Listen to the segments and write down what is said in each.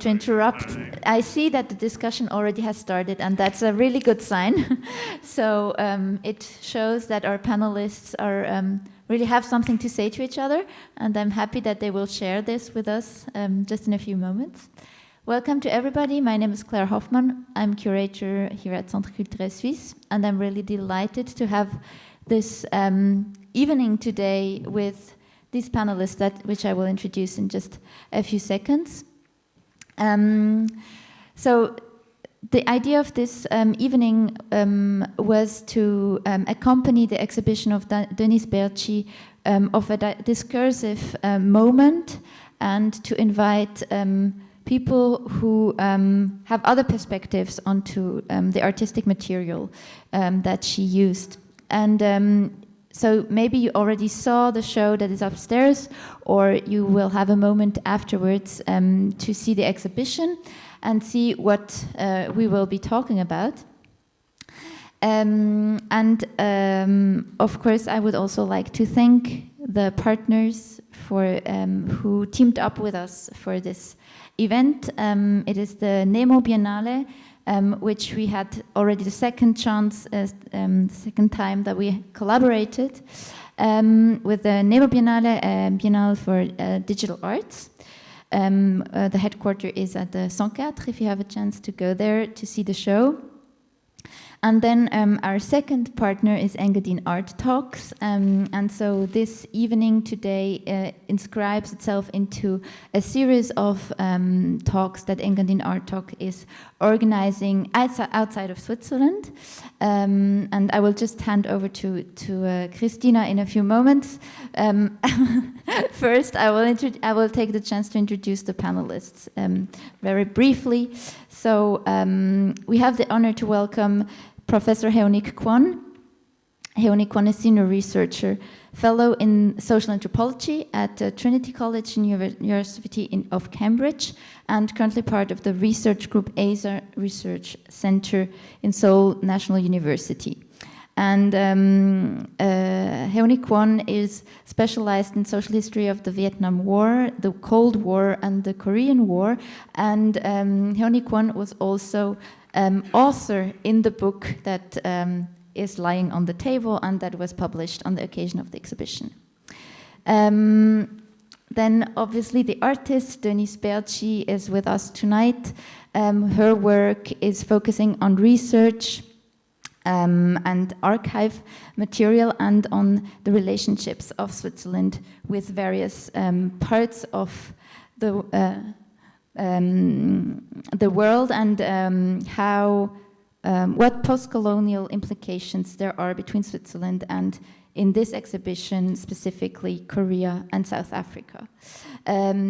to interrupt. I see that the discussion already has started, and that's a really good sign. So it shows that our panelists are really have something to say to each other, and I'm happy that they will share this with us just in a few moments. Welcome to everybody. My name is Claire Hoffmann. I'm curator here at CENTQUATRE Suisse, and I'm really delighted to have this evening today with these panelists, which I will introduce in just a few seconds. So the idea of this evening was to accompany the exhibition of Denise Bertschi of a discursive moment, and to invite people who have other perspectives onto the artistic material that she used. And so maybe you already saw the show that is upstairs, or you will have a moment afterwards to see the exhibition and see what we will be talking about. Of course, I would also like to thank the partners who teamed up with us for this event. It is the Nemo Biennale, which we had already the second chance, the second time that we collaborated with the Nemo Biennale, Biennale for Digital Arts. The headquarters is at the CENTQUATRE, if you have a chance to go there to see the show. And then our second partner is Engadine Art Talks, and so this evening today inscribes itself into a series of talks that Engadine Art Talk is organizing outside of Switzerland. And I will just hand over to Christina in a few moments. First, I will take the chance to introduce the panelists very briefly. So we have the honor to welcome Professor Heonik Kwon. Heonik Kwon is senior researcher, fellow in social anthropology at Trinity College University of Cambridge, and currently part of the research group ASA Research Center in Seoul National University. And Heonik Kwon is specialized in social history of the Vietnam War, the Cold War, and the Korean War. And Heonik Kwon was also author in the book that is lying on the table and that was published on the occasion of the exhibition. Then obviously the artist Denise Bertschi is with us tonight. Her work is focusing on research and archive material and on the relationships of Switzerland with various parts of the world, and what post-colonial implications there are between Switzerland and, in this exhibition, specifically Korea and South Africa.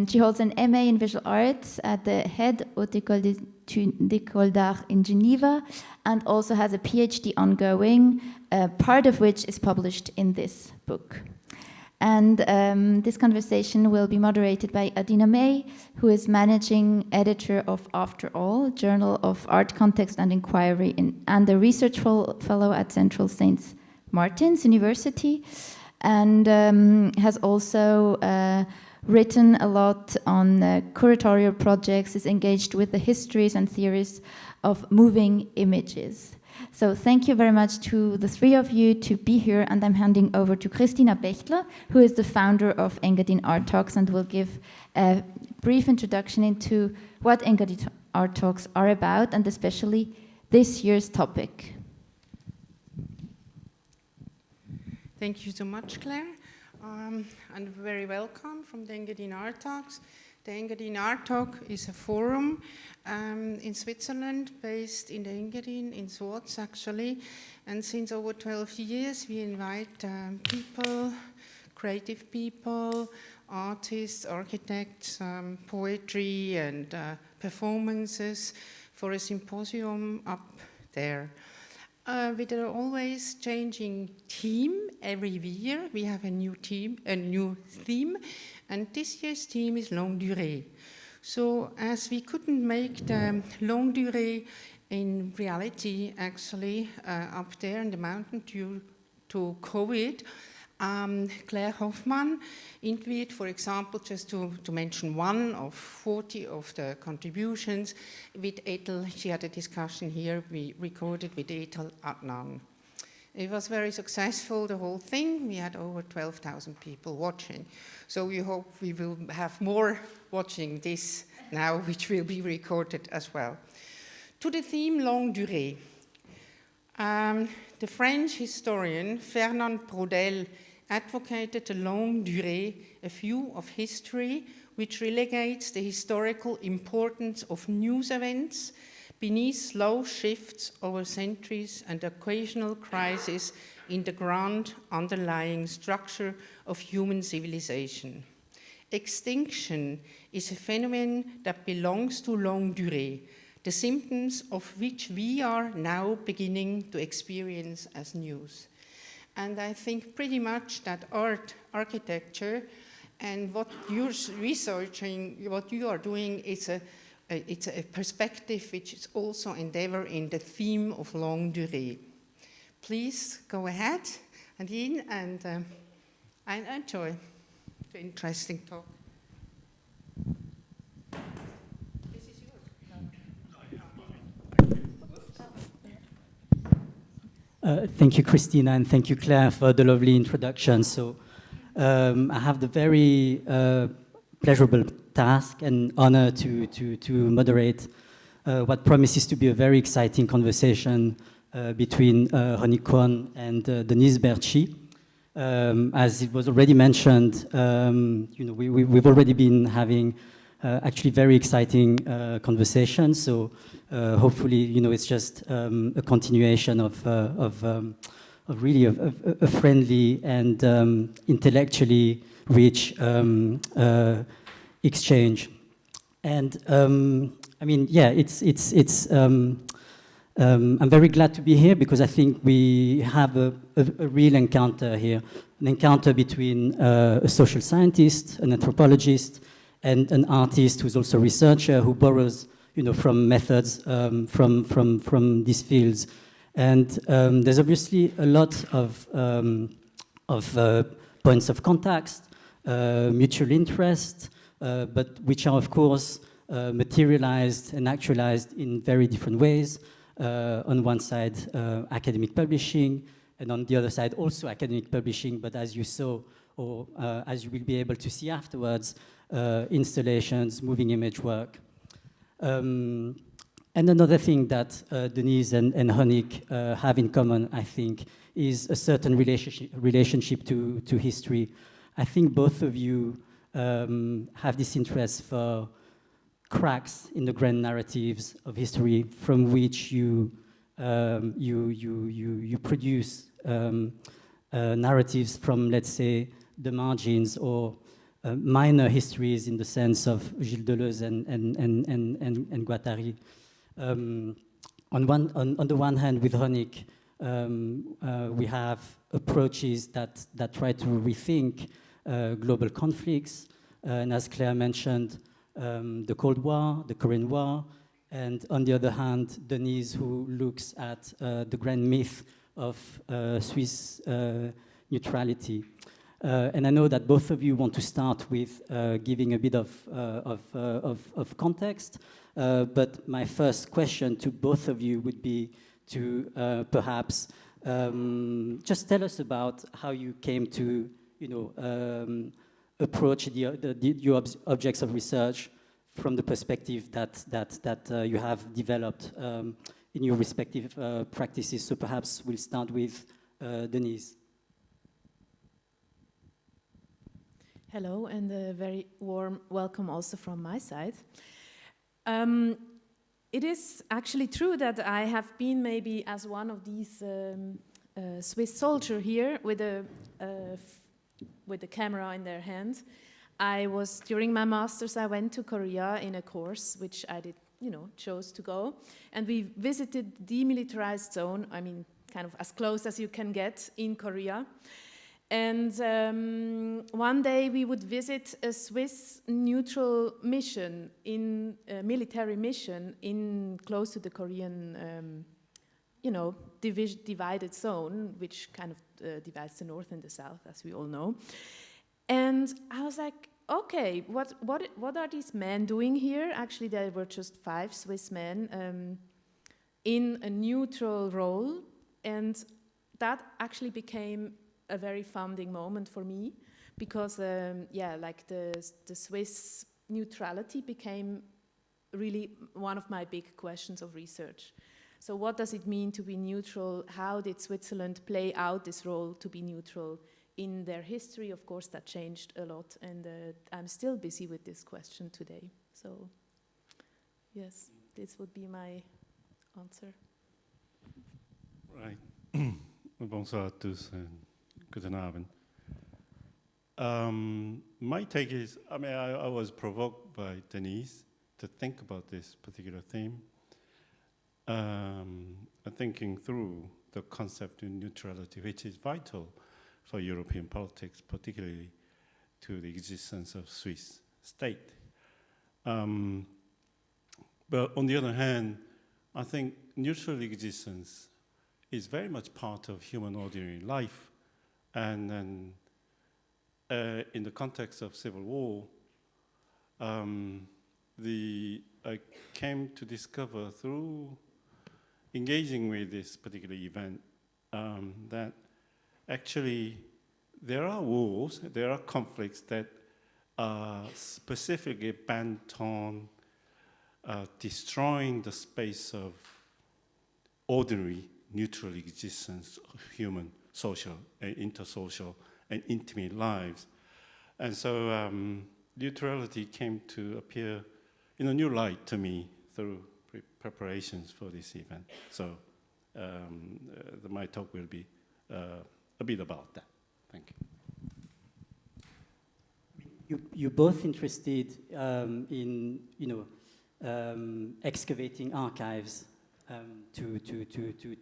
She holds an MA in visual arts at the Haute École d'Art in Geneva, and also has a PhD ongoing, part of which is published in this book. And this conversation will be moderated by Adeena Mey, who is managing editor of After All, Journal of Art Context and Inquiry, and a research fellow at Central St. Martin's University, and has also written a lot on curatorial projects, is engaged with the histories and theories of moving images. So thank you very much to the three of you to be here, and I'm handing over to Christina Bechtler, who is the founder of Engadine Art Talks, and will give a brief introduction into what Engadine Art Talks are about, and especially this year's topic. Thank you so much, Claire. And very welcome from the Engadine Art Talks. The Engadine Art Talk is a forum in Switzerland, based in the Engadine, in Swartz actually. And since over 12 years, we invite people, creative people, artists, architects, poetry and performances for a symposium up there. With an always changing theme every year. We have a new theme, and this year's theme is longue durée. So as we couldn't make the longue durée in reality actually up there in the mountain due to COVID, Claire Hoffmann interviewed, for example, just to mention one of 40 of the contributions with Ethel. She had a discussion here, we recorded with Ethel Adnan. It was very successful, the whole thing. We had over 12,000 people watching. So we hope we will have more watching this now, which will be recorded as well. To the theme longue durée. The French historian Fernand Braudel advocated the longue durée, a view of history which relegates the historical importance of news events beneath slow shifts over centuries and occasional crises in the grand underlying structure of human civilization. Extinction is a phenomenon that belongs to longue durée, the symptoms of which we are now beginning to experience as news. And I think pretty much that art, architecture, and what you're researching, what you are doing, it's a perspective which is also endeavor in the theme of longue durée. Please go ahead, Adeena, and I enjoy the interesting talk. This is yours. Thank you, Christina, and thank you, Claire, for the lovely introduction. So I have the very pleasurable task and honor to moderate what promises to be a very exciting conversation between Heonik Kwon and Denise Bertschi. As it was already mentioned, we've already been having actually very exciting conversations. So hopefully, it's just a continuation of really a friendly and intellectually rich exchange. And I mean, yeah, I'm very glad to be here because I think we have a real encounter here, an encounter between a social scientist, an anthropologist, and an artist who's also a researcher who borrows, from methods from these fields. And there's obviously a lot of points of contact, mutual interest, but which are, of course, materialized and actualized in very different ways. On one side, academic publishing, and on the other side, also academic publishing, but as you saw, or as you will be able to see afterwards, installations, moving image work. And another thing that Denise and Heonik have in common, I think, is a certain relationship to history. I think both of you have this interest for cracks in the grand narratives of history from which you produce narratives from, let's say, the margins or minor histories in the sense of Gilles Deleuze and Guattari. On the one hand, with Heonik, we have approaches that try to rethink global conflicts, and as Claire mentioned, the Cold War, the Korean War, and on the other hand, Denise, who looks at the grand myth of Swiss neutrality. And I know that both of you want to start with giving a bit of context, but my first question to both of you would be to perhaps just tell us about how you came to, approach your objects of research from the perspective that you have developed in your respective practices. So perhaps we'll start with Denise. Hello, and a very warm welcome also from my side. It is actually true that I have been maybe as one of these Swiss soldiers here with a camera in their hand. During my master's, I went to Korea in a course, which I did, chose to go. And we visited the demilitarized zone, I mean, kind of as close as you can get in Korea. And one day we would visit a Swiss neutral mission, military mission, close to the Korean you know, divided zone, which kind of divides the north and the south, as we all know. And I was like, okay, what are these men doing here? Actually, there were just 5 Swiss men in a neutral role, and that actually became a very founding moment for me, because yeah, like the Swiss neutrality became really one of my big questions of research. So what does it mean to be neutral? How did Switzerland play out this role to be neutral in their history? Of course, that changed a lot, and I'm still busy with this question today. So yes, this would be my answer. Right. Bonsoir à tous and guten Abend. My take is, I mean, I was provoked by Denise to think about this particular theme. Thinking through the concept of neutrality, which is vital for European politics, particularly to the existence of Swiss state. But on the other hand, I think neutral existence is very much part of human ordinary life. And then in the context of civil war, I came to discover through engaging with this particular event that actually there are wars, there are conflicts that are specifically bent on destroying the space of ordinary neutral existence of human, social, and intersocial, and intimate lives. And so neutrality came to appear in a new light to me through preparations for this event. So my talk will be a bit about that. Thank you. You're both interested in, excavating archives to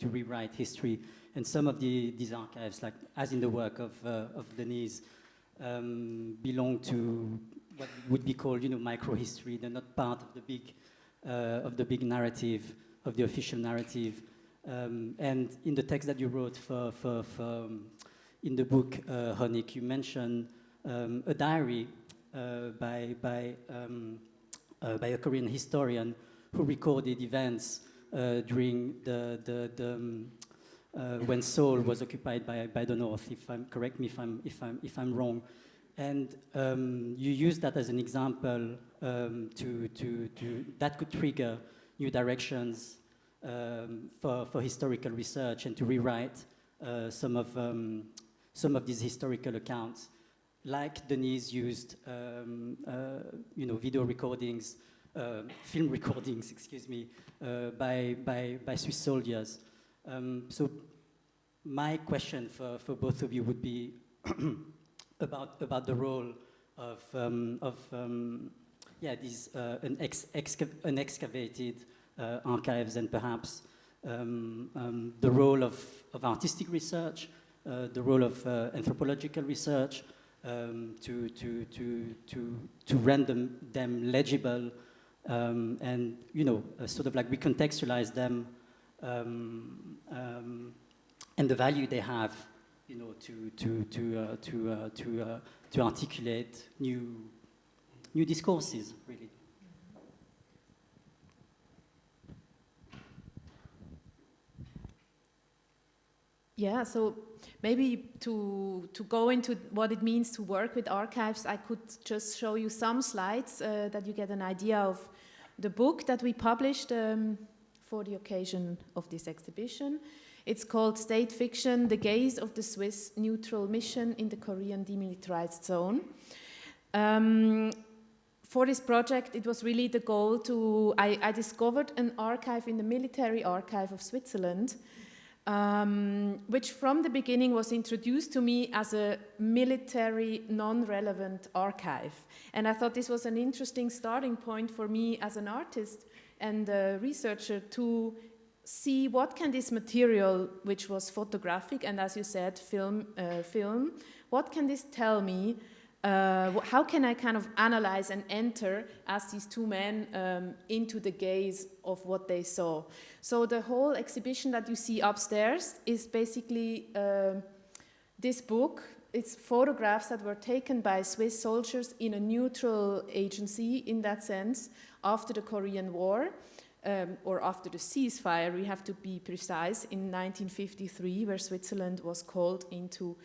rewrite history, and some of these archives, like as in the work of Denise, belong to what would be called, microhistory. They're not part of the big narrative, of the official narrative. And in the text that you wrote in the book, Heonik, you mentioned a diary by a Korean historian who recorded events during when Seoul was occupied by the North. Correct me if I'm wrong. And you use that as an example that could trigger new directions for historical research and to rewrite some of these historical accounts. Like Denise used, video recordings, film recordings, excuse me, by Swiss soldiers. So my question for both of you would be about the role of these excavated archives, and perhaps the role of artistic research, the role of anthropological research to render them legible, and sort of like recontextualize them, and the value they have, to articulate new discourses, really. Yeah, so maybe to go into what it means to work with archives, I could just show you some slides that you get an idea of the book that we published for the occasion of this exhibition. It's called State Fiction, The Gaze of the Swiss Neutral Mission in the Korean Demilitarized Zone. For this project, it was really the goal I discovered an archive in the military archive of Switzerland, which from the beginning was introduced to me as a military non-relevant archive. And I thought this was an interesting starting point for me as an artist and a researcher to see what can this material, which was photographic and, as you said, film, what can this tell me how can I kind of analyze and enter as these two men into the gaze of what they saw? So the whole exhibition that you see upstairs is basically this book. It's photographs that were taken by Swiss soldiers in a neutral agency, in that sense, after the Korean War, or after the ceasefire, we have to be precise, in 1953, where Switzerland was called into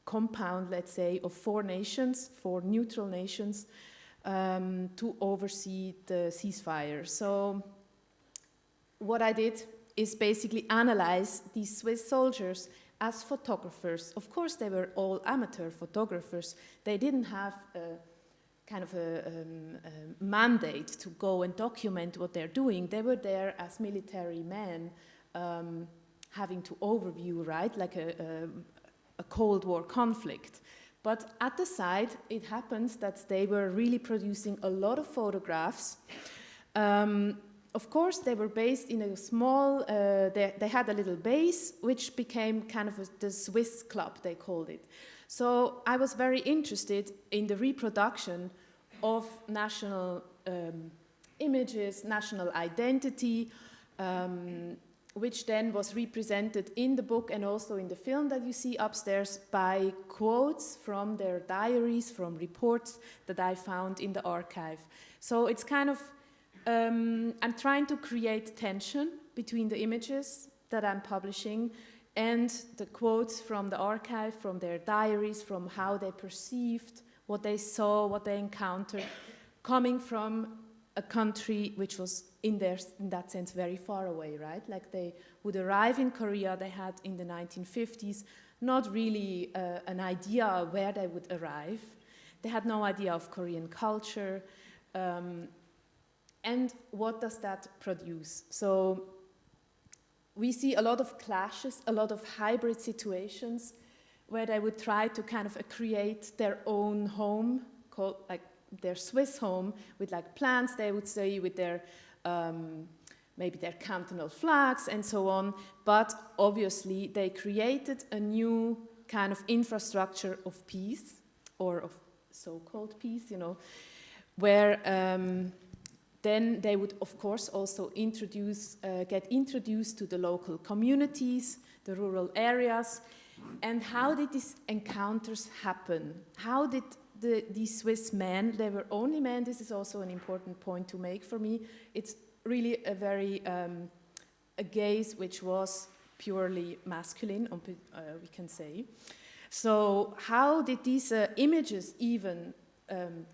compound, let's say, of four neutral nations, to oversee the ceasefire. So what I did is basically analyze these Swiss soldiers as photographers. Of course, they were all amateur photographers. They didn't have kind of a mandate to go and document what they're doing. They were there as military men, having to overview, right, like a Cold War conflict. But at the side, it happens that they were really producing a lot of photographs. Of course, they were based in a small, they had a little base, which became kind of the Swiss club, they called it. So I was very interested in the reproduction of national images, national identity, which then was represented in the book and also in the film that you see upstairs by quotes from their diaries, from reports that I found in the archive. So it's kind of, I'm trying to create tension between the images that I'm publishing and the quotes from the archive, from their diaries, from how they perceived what they saw, what they encountered, coming from a country which was in that sense very far away, right? Like they would arrive in Korea, they had in the 1950s not really an idea where they would arrive. They had no idea of Korean culture. And what does that produce? So we see a lot of clashes, a lot of hybrid situations where they would try to kind of create their own home, called like their Swiss home, with like plants, they would say, with their maybe their cantonal flags and so on. But obviously they created a new kind of infrastructure of peace, or of so-called peace, you know, where then they would, of course, also get introduced to the local communities, the rural areas. And how did these encounters happen? How did these Swiss men, they were only men, this is also an important point to make for me. It's really a very, a gaze which was purely masculine, we can say. So how did these images even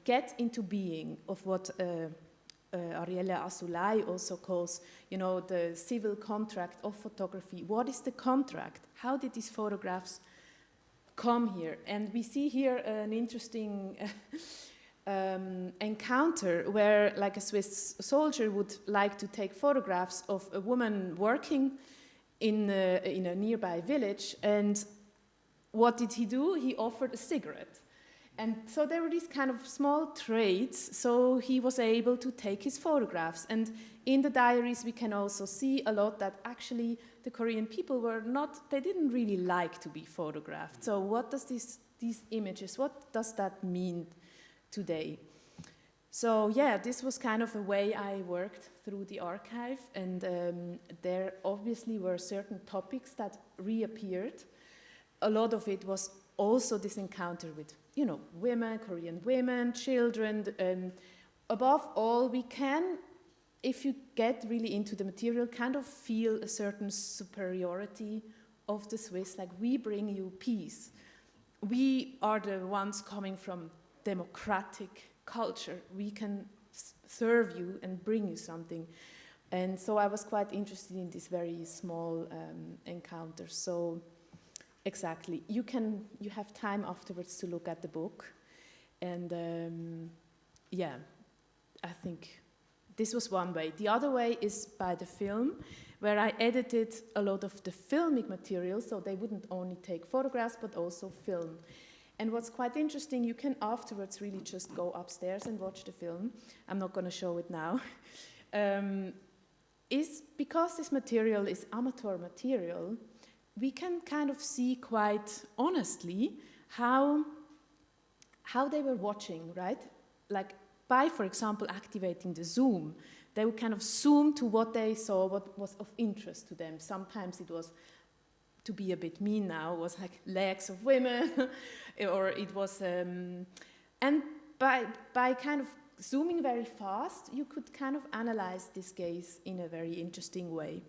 get into being, of what Ariella Azoulay also calls, you know, the civil contract of photography? What is the contract? How did these photographs come here? And we see here an interesting encounter where, like, a Swiss soldier would like to take photographs of a woman working in a nearby village, and what did he do? He offered a cigarette. And so there were these kind of small traits, so he was able to take his photographs. And in the diaries we can also see a lot that actually the Korean people were not, they didn't really like to be photographed. So what does these images, what does that mean today? So yeah, this was kind of a way I worked through the archive, and there obviously were certain topics that reappeared. A lot of it was also this encounter with, you know, women, Korean women, children. Above all, we can, if you get really into the material, kind of feel a certain superiority of the Swiss, like, we bring you peace. We are the ones coming from democratic culture. We can serve you and bring you something. And so I was quite interested in these very small encounters. So exactly, you have time afterwards to look at the book. And yeah, I think this was one way. The other way is by the film, where I edited a lot of the filmic material, so they wouldn't only take photographs, but also film. And what's quite interesting, you can afterwards really just go upstairs and watch the film. I'm not going to show it now. Is because this material is amateur material, we can kind of see quite honestly how they were watching, right? Like by, for example, activating the zoom, they would kind of zoom to what they saw, what was of interest to them. Sometimes it was, to be a bit mean now, was like legs of women, or it was, and by kind of zooming very fast, you could kind of analyze this gaze in a very interesting way.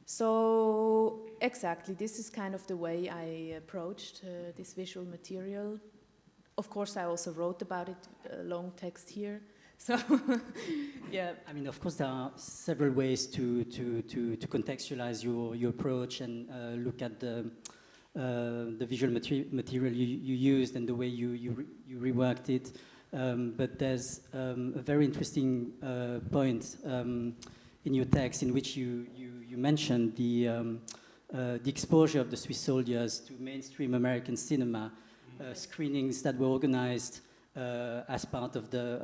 So exactly, this is kind of the way I approached this visual material. Of course, I also wrote about it, a long text here. So, yeah. I mean, of course, there are several ways to contextualize your approach and look at the visual material you used and the way you reworked it. But there's a very interesting point in your text in which you mentioned the exposure of the Swiss soldiers to mainstream American cinema, screenings that were organized as part of the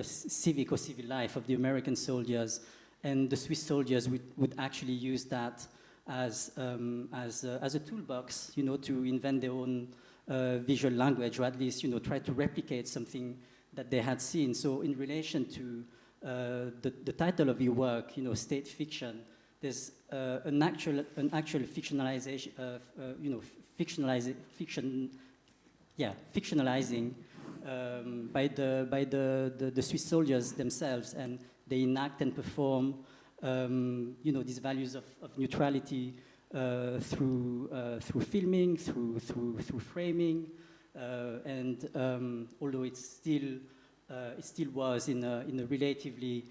civic or civil life of the American soldiers, and the Swiss soldiers would actually use that as a toolbox, you know, to invent their own visual language, or at least, you know, try to replicate something that they had seen. So, in relation to the title of your work, you know, state fiction, there's an actual fictionalization, you know, fictionalizing by the Swiss soldiers themselves, and they enact and perform, you know, these values of neutrality through filming, through framing, and although it still was in a relatively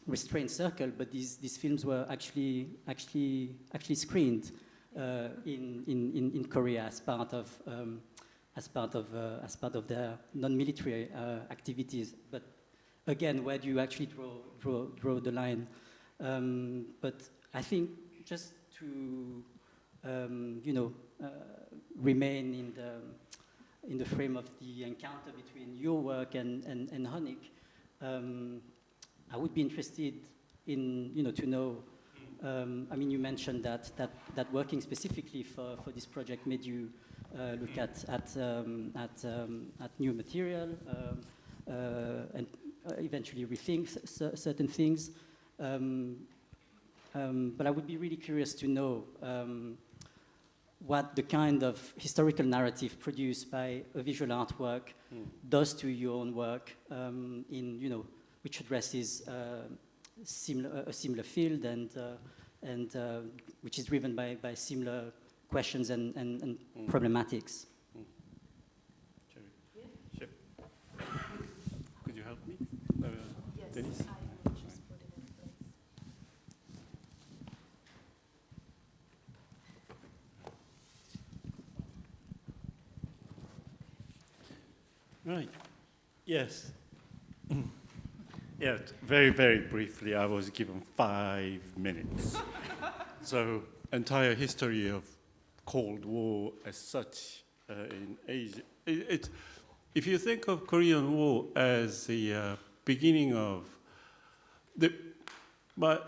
restrained circle, but these films were actually screened in Korea as part of their non-military activities. But again, where do you actually draw the line? But I think just to you know, remain in the frame of the encounter between your work and Heonik, I would be interested in, you know, to know. I mean, you mentioned that working specifically for this project made you look at new material and eventually rethink certain things. But I would be really curious to know what the kind of historical narrative produced by a visual artwork does to your own work, in, you know, which addresses a similar field and which is driven by similar questions and problematics. Sure. Yeah. Sure. Could you help me? Yes, Denise? I will just put it in place. Right. Yes. Yeah, very, very briefly, I was given 5 minutes. So, entire history of Cold War as such in Asia. If you think of Korean War as the beginning of my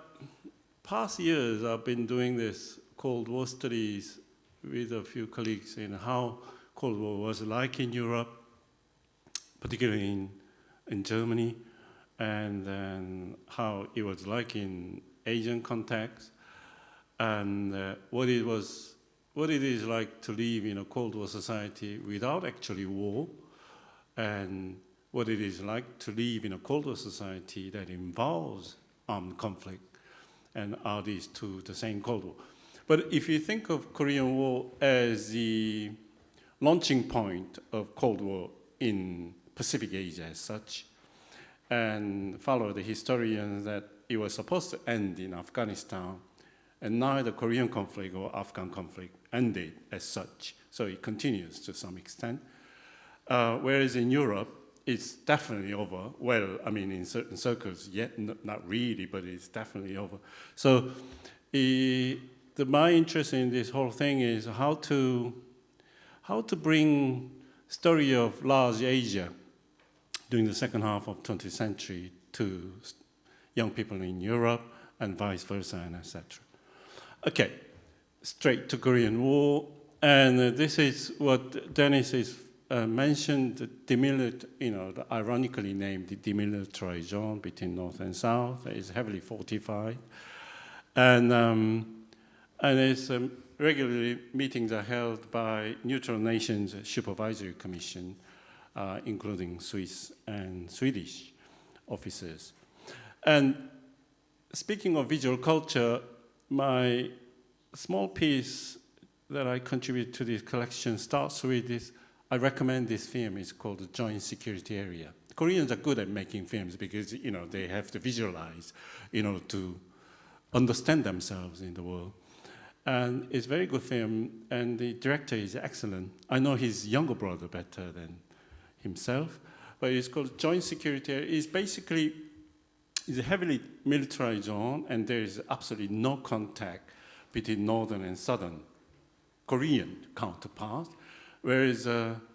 past years, I've been doing this Cold War studies with a few colleagues in how Cold War was like in Europe, particularly in Germany, and then how it was like in Asian context, and what it is like to live in a Cold War society without actually war, and what it is like to live in a Cold War society that involves armed conflict, and are these two the same Cold War? But if you think of Korean War as the launching point of Cold War in Pacific Asia as such, and follow the historians that it was supposed to end in Afghanistan, and now the Korean conflict or Afghan conflict ended as such, so it continues to some extent. Whereas in Europe, it's definitely over. Well, I mean, in certain circles, yet not really, but it's definitely over. So my interest in this whole thing is how to bring story of large Asia during the second half of 20th century to young people in Europe and vice versa, and etc. Okay, straight to Korean War, and this is what Denise is mentioned, the ironically named the demilitarized zone between North and South. It's heavily fortified, and it's regularly meetings are held by neutral nations supervisory commission, including Swiss and Swedish officers. And speaking of visual culture, my small piece that I contribute to this collection starts with this. I recommend this film. It's called The Joint Security Area. Koreans are good at making films because they have to visualize to understand themselves in the world. And it's a very good film, and the director is excellent. I know his younger brother better than himself, but it's called Joint Security Area. It's basically a heavily militarized zone, and there is absolutely no contact between northern and southern Korean counterparts, whereas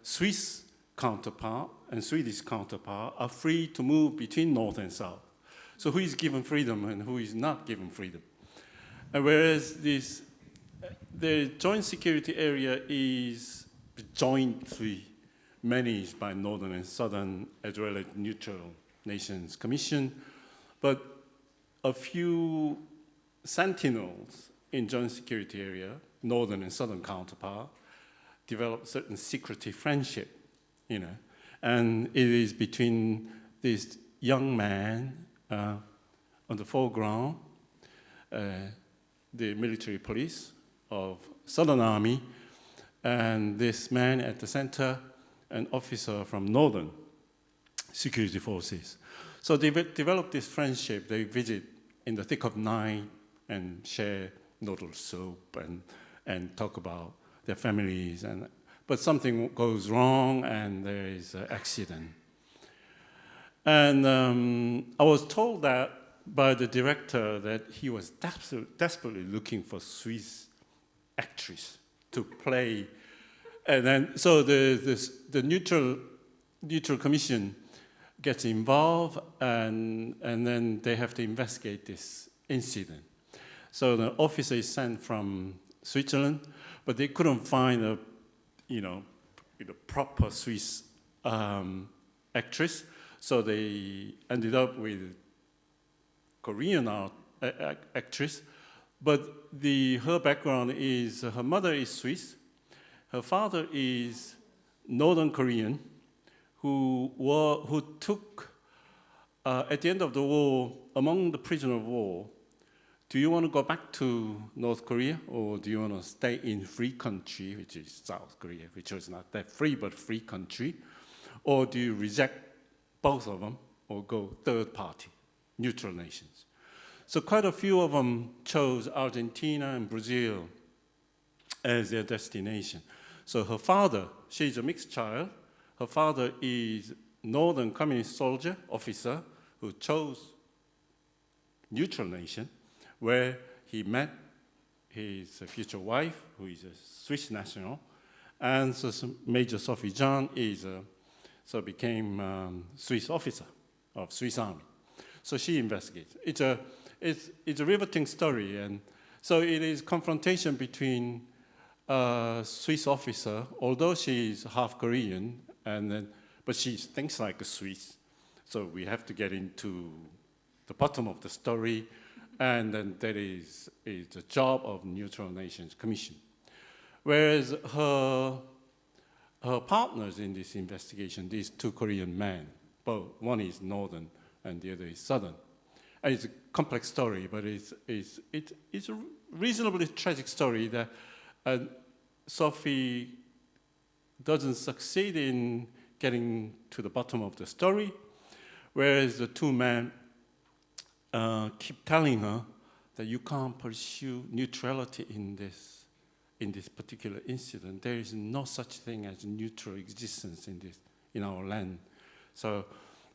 Swiss counterpart and Swedish counterpart are free to move between north and south. So who is given freedom and who is not given freedom? And whereas the joint security area is jointly managed by northern and southern as well as neutral nations commission, but a few sentinels in joint security area, northern and southern counterpart, develop certain secretive friendship, and it is between this young man on the foreground, the military police of Southern Army, and this man at the center, an officer from Northern Security Forces. So they develop this friendship. They visit in the thick of night and share noodle soup and talk about their families. But something goes wrong and there is an accident. And I was told that by the director that he was desperately looking for Swiss actress to play. And then, so the neutral commission gets involved, and then they have to investigate this incident. So the officer is sent from Switzerland, but they couldn't find a proper Swiss actress, so they ended up with Korean actress. But her background is her mother is Swiss, her father is Northern Korean, who took at the end of the war, among the prisoners of war, do you want to go back to North Korea, or do you want to stay in free country, which is South Korea, which was not that free, but free country, or do you reject both of them, or go third party, neutral nations? So quite a few of them chose Argentina and Brazil as their destination. So her father, she's a mixed child. Her father is Northern Communist soldier, officer, who chose neutral nation, where he met his future wife, who is a Swiss national, and so Major Sophie John became Swiss officer of Swiss Army. So she investigates. It's a riveting story, and so it is confrontation between a Swiss officer, although she is half Korean, but she thinks like a Swiss. So we have to get into the bottom of the story, and then that is the job of Neutral Nations Commission. Whereas her partners in this investigation, these two Korean men, both one is Northern and the other is Southern. And it's a complex story, but it's a reasonably tragic story that Sophie doesn't succeed in getting to the bottom of the story, whereas the two men keep telling her that you can't pursue neutrality in this particular incident. There is no such thing as neutral existence in our land. So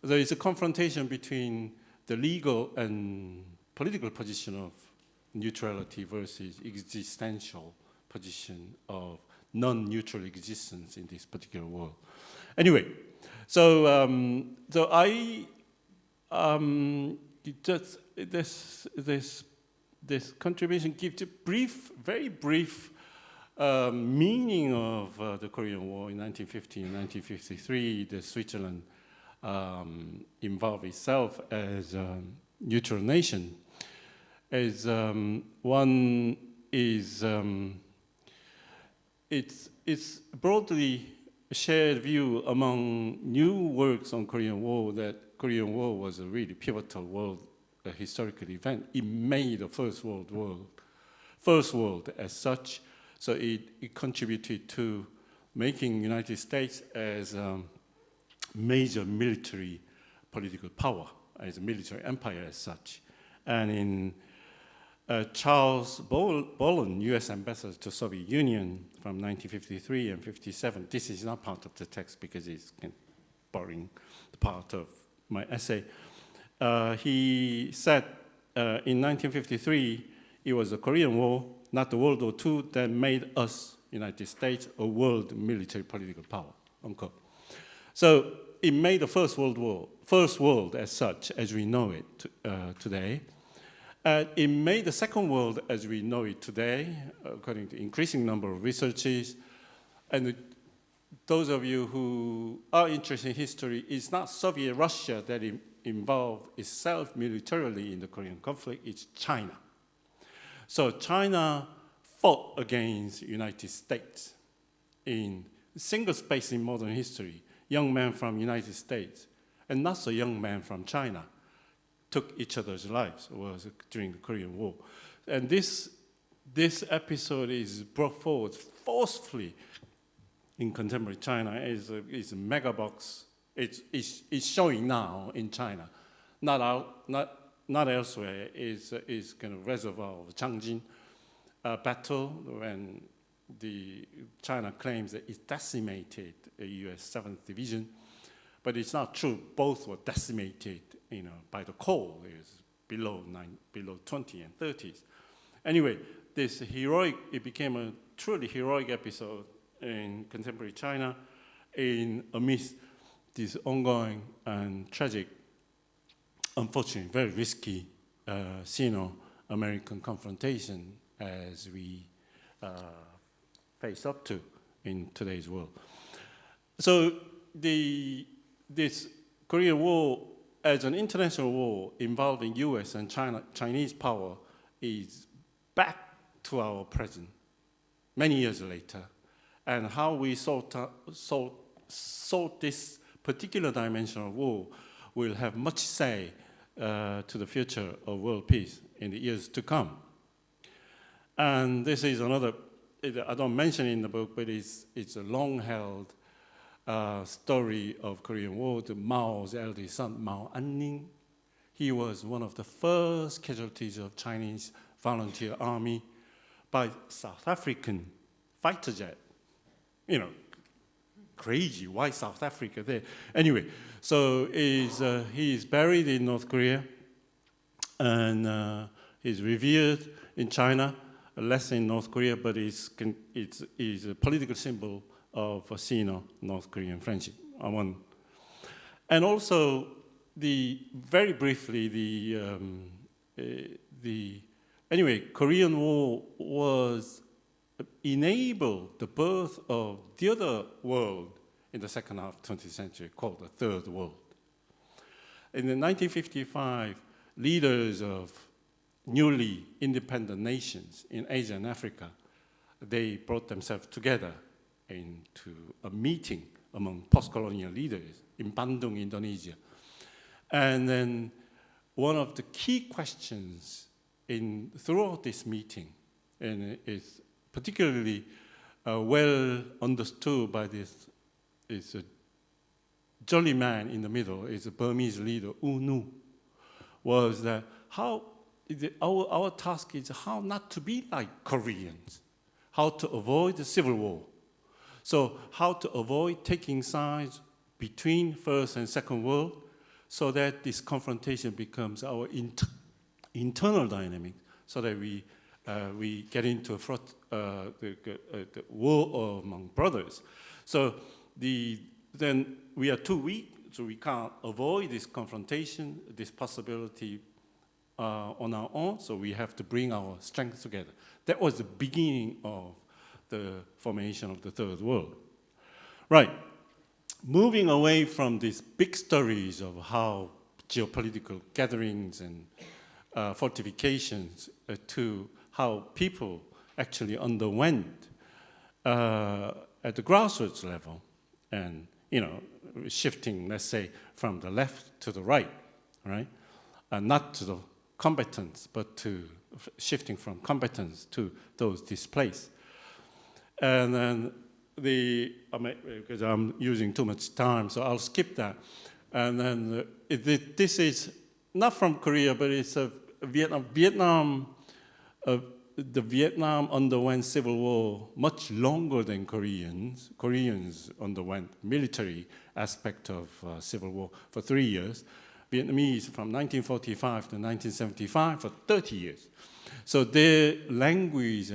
there is a confrontation between the legal and political position of neutrality versus existential position of non-neutral existence in this particular world. Anyway, so this this contribution gives a brief, very brief meaning of the Korean War in 1950 and 1953. The Switzerland involved itself as a neutral nation. As one is, it's broadly shared view among new works on Korean War that Korean War was a really pivotal world historical event. It made the first world as such, so it contributed to making United States as a major military political power, as a military empire as such. And in Charles Bolin, US ambassador to Soviet Union from 1953 and 57, this is not part of the text because it's borrowing the part of my essay. He said in 1953, it was the Korean War, not the World War II, that made us, United States, a world military political power, unquote. So it made the first world as such, as we know it today. It made the second world as we know it today, according to increasing number of researchers. And those of you who are interested in history, it's not Soviet Russia that involved itself militarily in the Korean conflict, it's China. So China fought against the United States in single space in modern history. Young men from United States and not so young men from China took each other's lives during the Korean War. And this episode is brought forward forcefully in contemporary China. It's a mega box. It's showing now in China, not elsewhere. Is kind of reservoir of Changjin battle when China claims that it decimated the U.S. 7th Division, but it's not true. Both were decimated, by the cold. It was below 20 and 30s. Anyway, it became a truly heroic episode in contemporary China, amidst this ongoing and tragic, unfortunately, very risky Sino-American confrontation as we face up to in today's world. So this Korean War as an international war involving US and Chinese power is back to our present many years later. And how we sort this particular dimension of war will have much say to the future of world peace in the years to come. And this is another, I don't mention it in the book, but it's a long-held story of Korean War. Mao's eldest son, Mao Anning, he was one of the first casualties of Chinese volunteer army by South African fighter jet. Crazy, why South Africa there? Anyway, so he is buried in North Korea, and he's revered in China, less in North Korea, but it's a political symbol of Sino-North Korean friendship. And also, very briefly, Korean War enabled the birth of the other world in the second half of the 20th century, called the Third World. In 1955, leaders of newly independent nations in Asia and Africa, they brought themselves together into a meeting among post-colonial leaders in Bandung, Indonesia. And then one of the key questions throughout this meeting, and is particularly well understood by this jolly man in the middle, is a Burmese leader, U Nu, was that our task is how not to be like Koreans, how to avoid the civil war. So how to avoid taking sides between First and Second World, so that this confrontation becomes our internal dynamic, so that we get into the war among brothers. So then we are too weak, so we can't avoid this confrontation, this possibility on our own, so we have to bring our strength together. That was the beginning of the formation of the Third World. Right, moving away from these big stories of how geopolitical gatherings and fortifications to how people actually underwent at the grassroots level, and shifting, let's say, from the left to the right, right? Not to the combatants, but to shifting from combatants to those displaced. And then because I'm using too much time, so I'll skip that. And then this is not from Korea, but it's Vietnam. The Vietnam underwent civil war much longer than Koreans. Koreans underwent military aspect of civil war for 3 years. Vietnamese from 1945 to 1975 for 30 years. So their language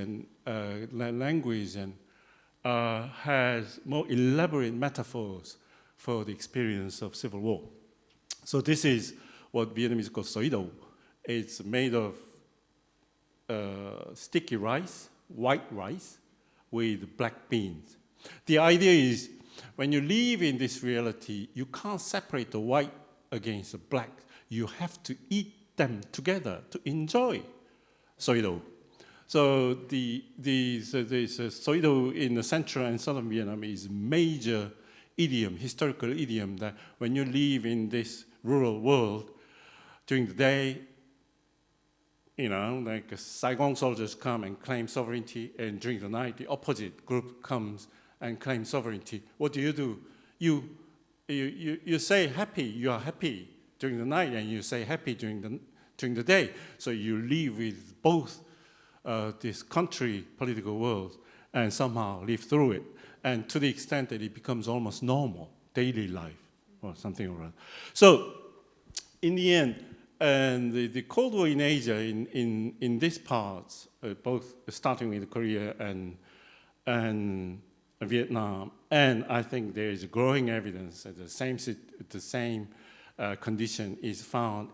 has more elaborate metaphors for the experience of civil war. So this is what Vietnamese call soi do. It's made of sticky rice, white rice, with black beans. The idea is, when you live in this reality, you can't separate the white against the black. You have to eat them together to enjoy soi do. So this soi do in the central and southern Vietnam is major idiom, historical idiom, that when you live in this rural world, during the day, like Saigon soldiers come and claim sovereignty, and during the night, the opposite group comes and claims sovereignty. What do? You say happy, you are happy during the night, and you say happy during the day. So you live with both this country, political world, and somehow live through it. And to the extent that it becomes almost normal, daily life, or something like that. So in the end, and the Cold War in Asia, in these parts, both starting with Korea and Vietnam, and I think there is growing evidence that the same condition is found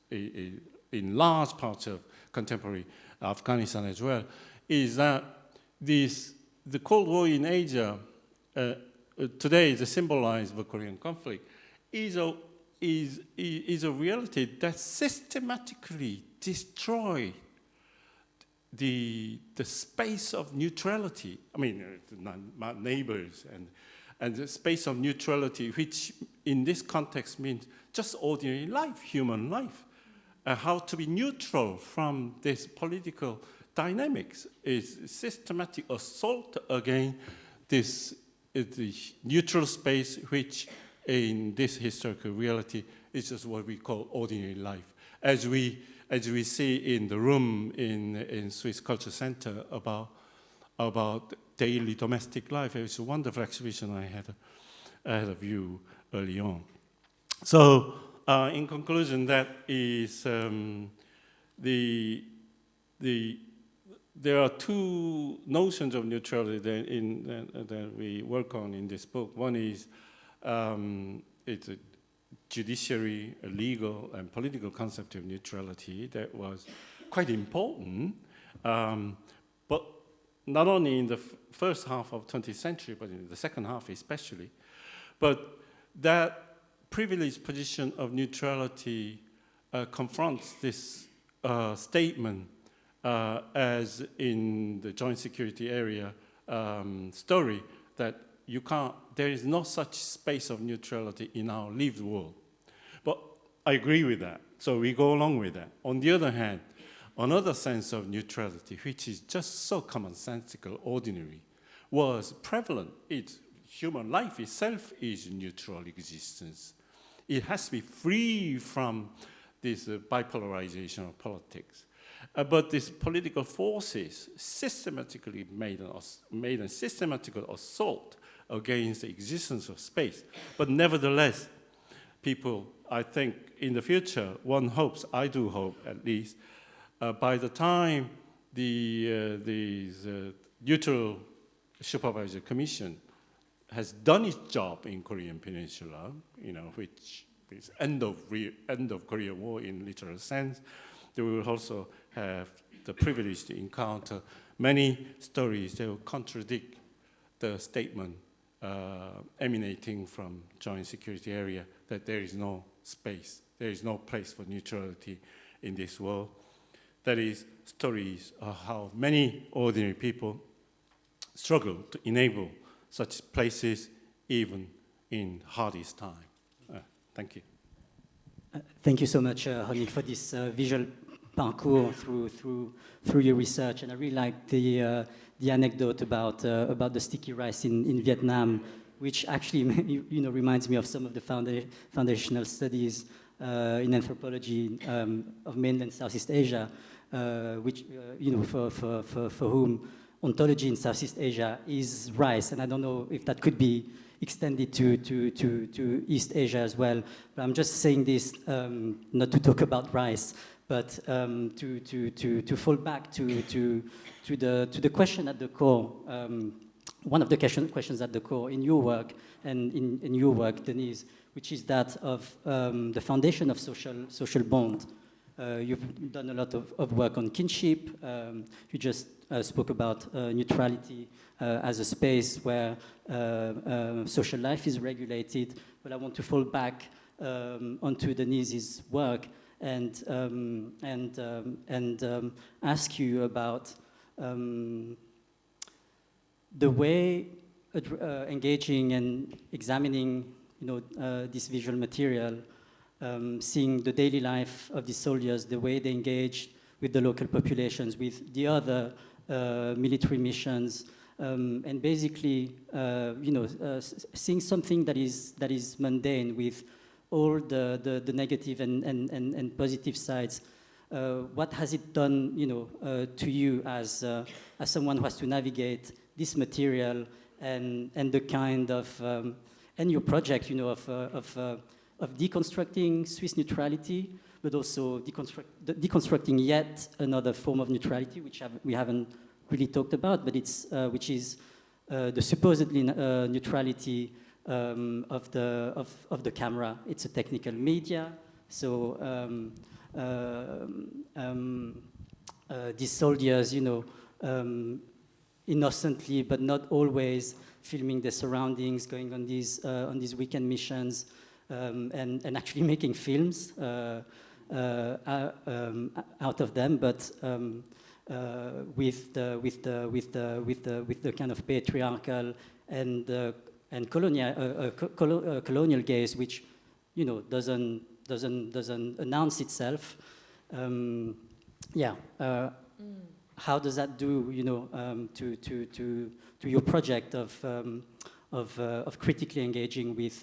in large parts of contemporary Afghanistan as well, is that the Cold War in Asia today, the symbolized the Korean conflict, is a reality that systematically destroyed the space of neutrality. I mean, my neighbors and the space of neutrality, which in this context means just ordinary life, human life. How to be neutral from this political dynamics is systematic assault against this the neutral space, which in this historical reality is just what we call ordinary life. As we see in the room in Swiss Culture Center about daily domestic life. It's a wonderful exhibition I had a view early on. So in conclusion, that is there are two notions of neutrality that we work on in this book. One is it's a judiciary, a legal, and political concept of neutrality that was quite important, but not only in the first half of 20th century, but in the second half especially. But that privileged position of neutrality confronts this statement as in the joint security area story, that there is no such space of neutrality in our lived world. But I agree with that, so we go along with that. On the other hand, another sense of neutrality, which is just so commonsensical, ordinary, was prevalent. Human life itself is neutral existence. It has to be free from this bipolarization of politics. But these political forces systematically made a systematical assault against the existence of space. But nevertheless, people, I think, in the future, one hopes, I do hope at least, by the time the Neutral Supervisory Commission has done its job in Korean Peninsula, which peace, end of Korean War in literal sense. They will also have the privilege to encounter many stories that will contradict the statement emanating from joint security area that there is no space, there is no place for neutrality in this world. That is stories of how many ordinary people struggle to enable such places even in hardest time. Thank you. Thank you so much, Heonik, for this visual parcours through your research. And I really like the anecdote about the sticky rice in Vietnam, which actually reminds me of some of the foundational studies in anthropology of mainland Southeast Asia, which for whom ontology in Southeast Asia is rice. And I don't know if that could be extended to East Asia as well. But I'm just saying this not to talk about rice, but to fall back to the question at the core. One of the questions at the core in your work, and in your work, Denise, which is that of the foundation of social bond. You've done a lot of work on kinship. You just spoke about neutrality as a space where social life is regulated. But I want to fall back onto Denise's work and ask you about the way engaging and examining, this visual material, seeing the daily life of the soldiers, the way they engage with the local populations, with the other military missions, and basically, seeing something that is mundane with all the negative and positive sides. What has it done, to you as someone who has to navigate this material and the kind of and your project, of deconstructing Swiss neutrality, but also deconstructing yet another form of neutrality, which we haven't really talked about, but it's which is the supposedly neutrality of the camera. It's a technical media, so these soldiers, innocently but not always filming their surroundings, going on these weekend missions, and actually making films out of them, but with the kind of patriarchal and colonial gaze, which doesn't announce itself. How does that do to your project of critically engaging with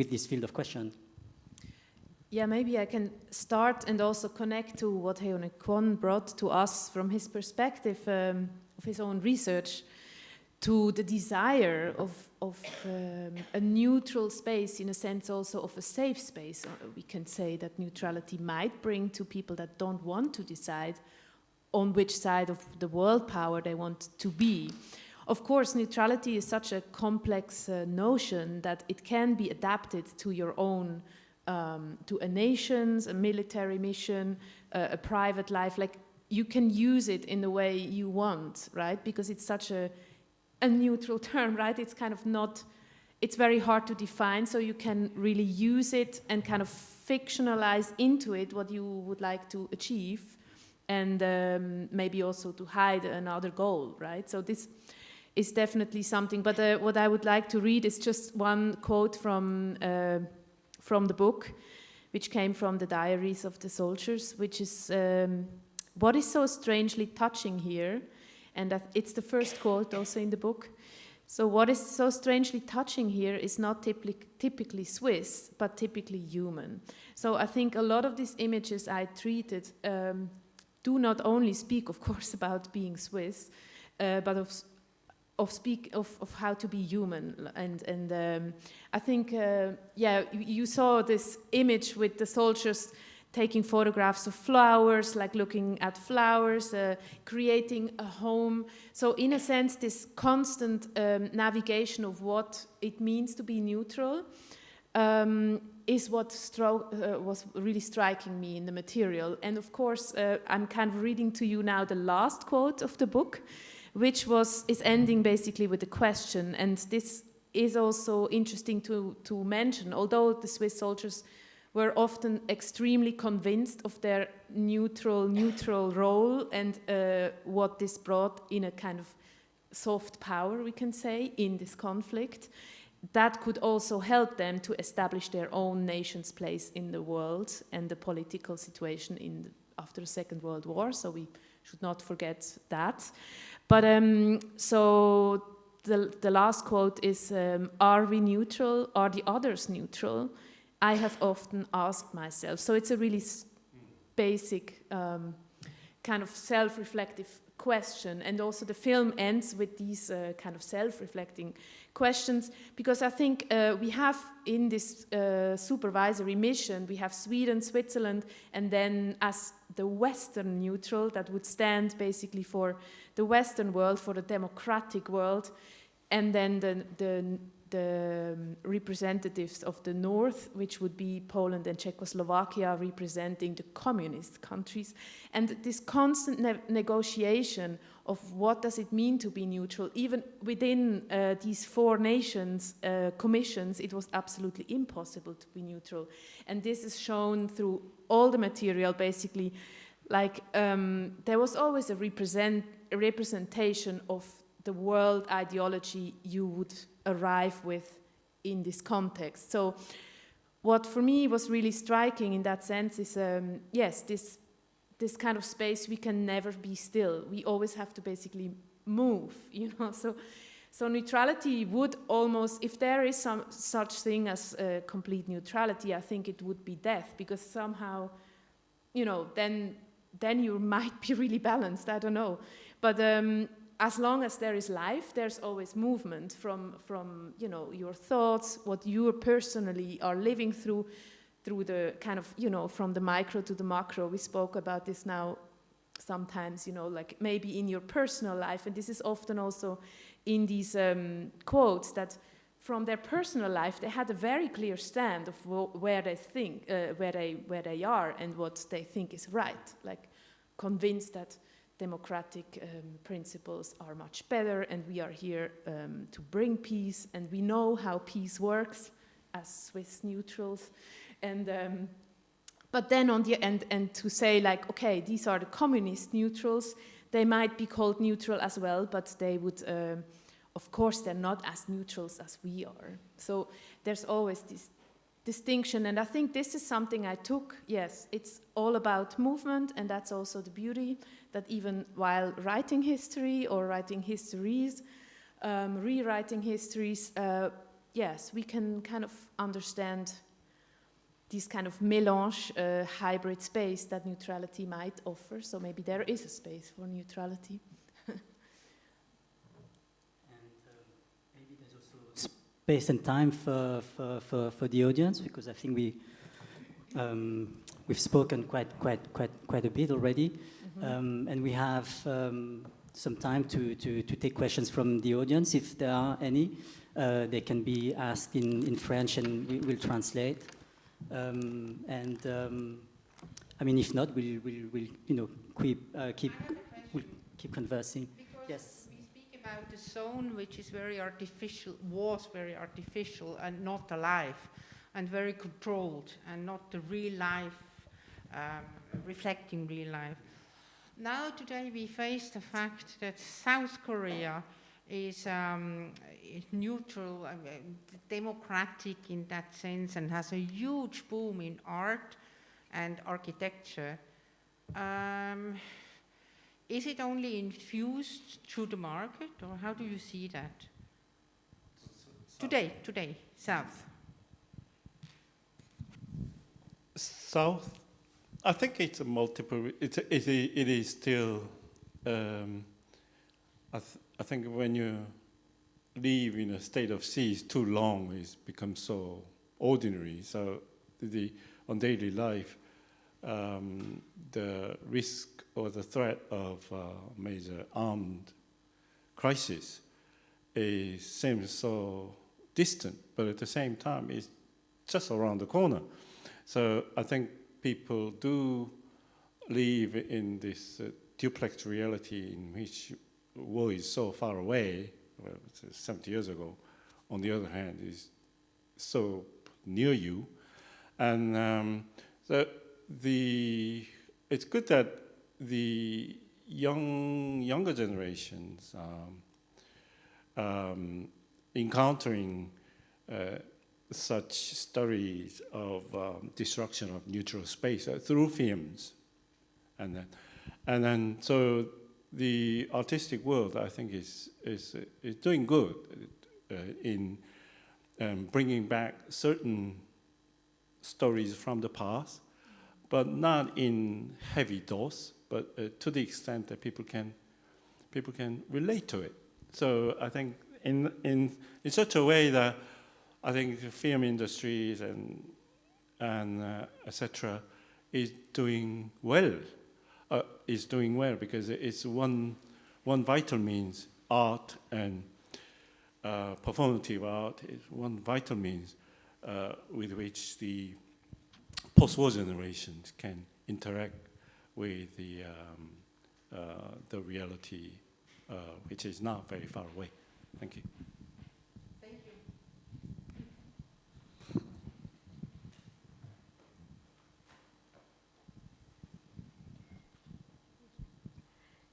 this field of question? Yeah, maybe I can start and also connect to what Heonik Kwon brought to us from his perspective of his own research, to the desire of a neutral space, in a sense also of a safe space. We can say that neutrality might bring to people that don't want to decide on which side of the world power they want to be. Of course, neutrality is such a complex notion that it can be adapted to your own, to a nation's, a military mission, a private life. Like, you can use it in the way you want, right? Because it's such a neutral term, right? It's kind of not, it's very hard to define, so you can really use it and kind of fictionalize into it what you would like to achieve, and maybe also to hide another goal, right? So this is definitely something, but what I would like to read is just one quote from the book, which came from the diaries of the soldiers, which is, what is so strangely touching here, and it's the first quote also in the book. So what is so strangely touching here is not typically Swiss, but typically human. So I think a lot of these images I treated do not only speak, of course, about being Swiss, but of how to be human. And I think, you saw this image with the soldiers taking photographs of flowers, like looking at flowers, creating a home. So in a sense, this constant navigation of what it means to be neutral is what was really striking me in the material. And of course, I'm kind of reading to you now the last quote of the book, which is ending basically with a question. And this is also interesting to mention. Although the Swiss soldiers were often extremely convinced of their neutral role and what this brought in a kind of soft power, we can say, in this conflict, that could also help them to establish their own nation's place in the world and the political situation after the Second World War, so we should not forget that. But so the last quote is, are we neutral? Are the others neutral? I have often asked myself. So it's a really basic kind of self-reflective question. And also the film ends with these kind of self-reflecting questions, because I think we have in this supervisory mission, we have Sweden, Switzerland, and then as the Western neutral, that would stand basically for the Western world, for the democratic world, and then the representatives of the North, which would be Poland and Czechoslovakia, representing the communist countries. And this constant negotiation of what does it mean to be neutral, even within these four nations commissions, it was absolutely impossible to be neutral. And this is shown through all the material, basically. Like, there was always a representation of the world ideology you would arrive with in this context. So what for me was really striking in that sense is, yes, this kind of space, we can never be still. We always have to basically move, you know. So neutrality would almost, if there is some such thing as complete neutrality, I think it would be death, because somehow, you know, then you might be really balanced, I don't know. But as long as there is life, there's always movement from you know, your thoughts, what you personally are living through the kind of, you know, from the micro to the macro. We spoke about this now sometimes, you know, like maybe in your personal life, and this is often also in these quotes, that from their personal life, they had a very clear stand of where they think, where they are and what they think is right, like convinced that democratic principles are much better, and we are here to bring peace, and we know how peace works as Swiss neutrals. And but then on the end, and to say like, okay, these are the communist neutrals, they might be called neutral as well, but they would, of course, they're not as neutrals as we are. So there's always this distinction, and I think this is something I took. Yes, it's all about movement, and that's also the beauty, that even while writing history or writing histories, rewriting histories, yes, we can kind of understand this kind of mélange, hybrid space that neutrality might offer. So maybe there is a space for neutrality. Maybe there's also space and time for the audience, because I think we've spoken quite a bit already, and we have some time to take questions from the audience if there are any. They can be asked in French, and we will translate. I mean, if not, we'll you know, keep conversing. Because yes. we speak about the zone, which is very artificial, was very artificial and not alive, and very controlled, and not the real life, reflecting real life. Now today we face the fact that South Korea is neutral, democratic in that sense, and has a huge boom in art and architecture. Is it only infused through the market, or how do you see that? Today, South. South, I think it's a multiple. It is still. I think when you live in a state of cease too long, it becomes so ordinary. So on daily life, the risk or the threat of major armed crisis seems so distant, but at the same time, it's just around the corner. So I think people do live in this duplex reality in which war is so far away, well, 70 years ago. On the other hand, is so near you. And it's good that the younger generations encountering such stories of destruction of neutral space through films, and then so the artistic world, I think, is doing good in bringing back certain stories from the past, but not in heavy dose, but to the extent that people can relate to it. So I think in such a way that I think the film industries and etc. is doing well. Because it's one vital means. Art and performative art is one vital means with which the post-war generations can interact with the reality, which is not very far away. Thank you. Thank you.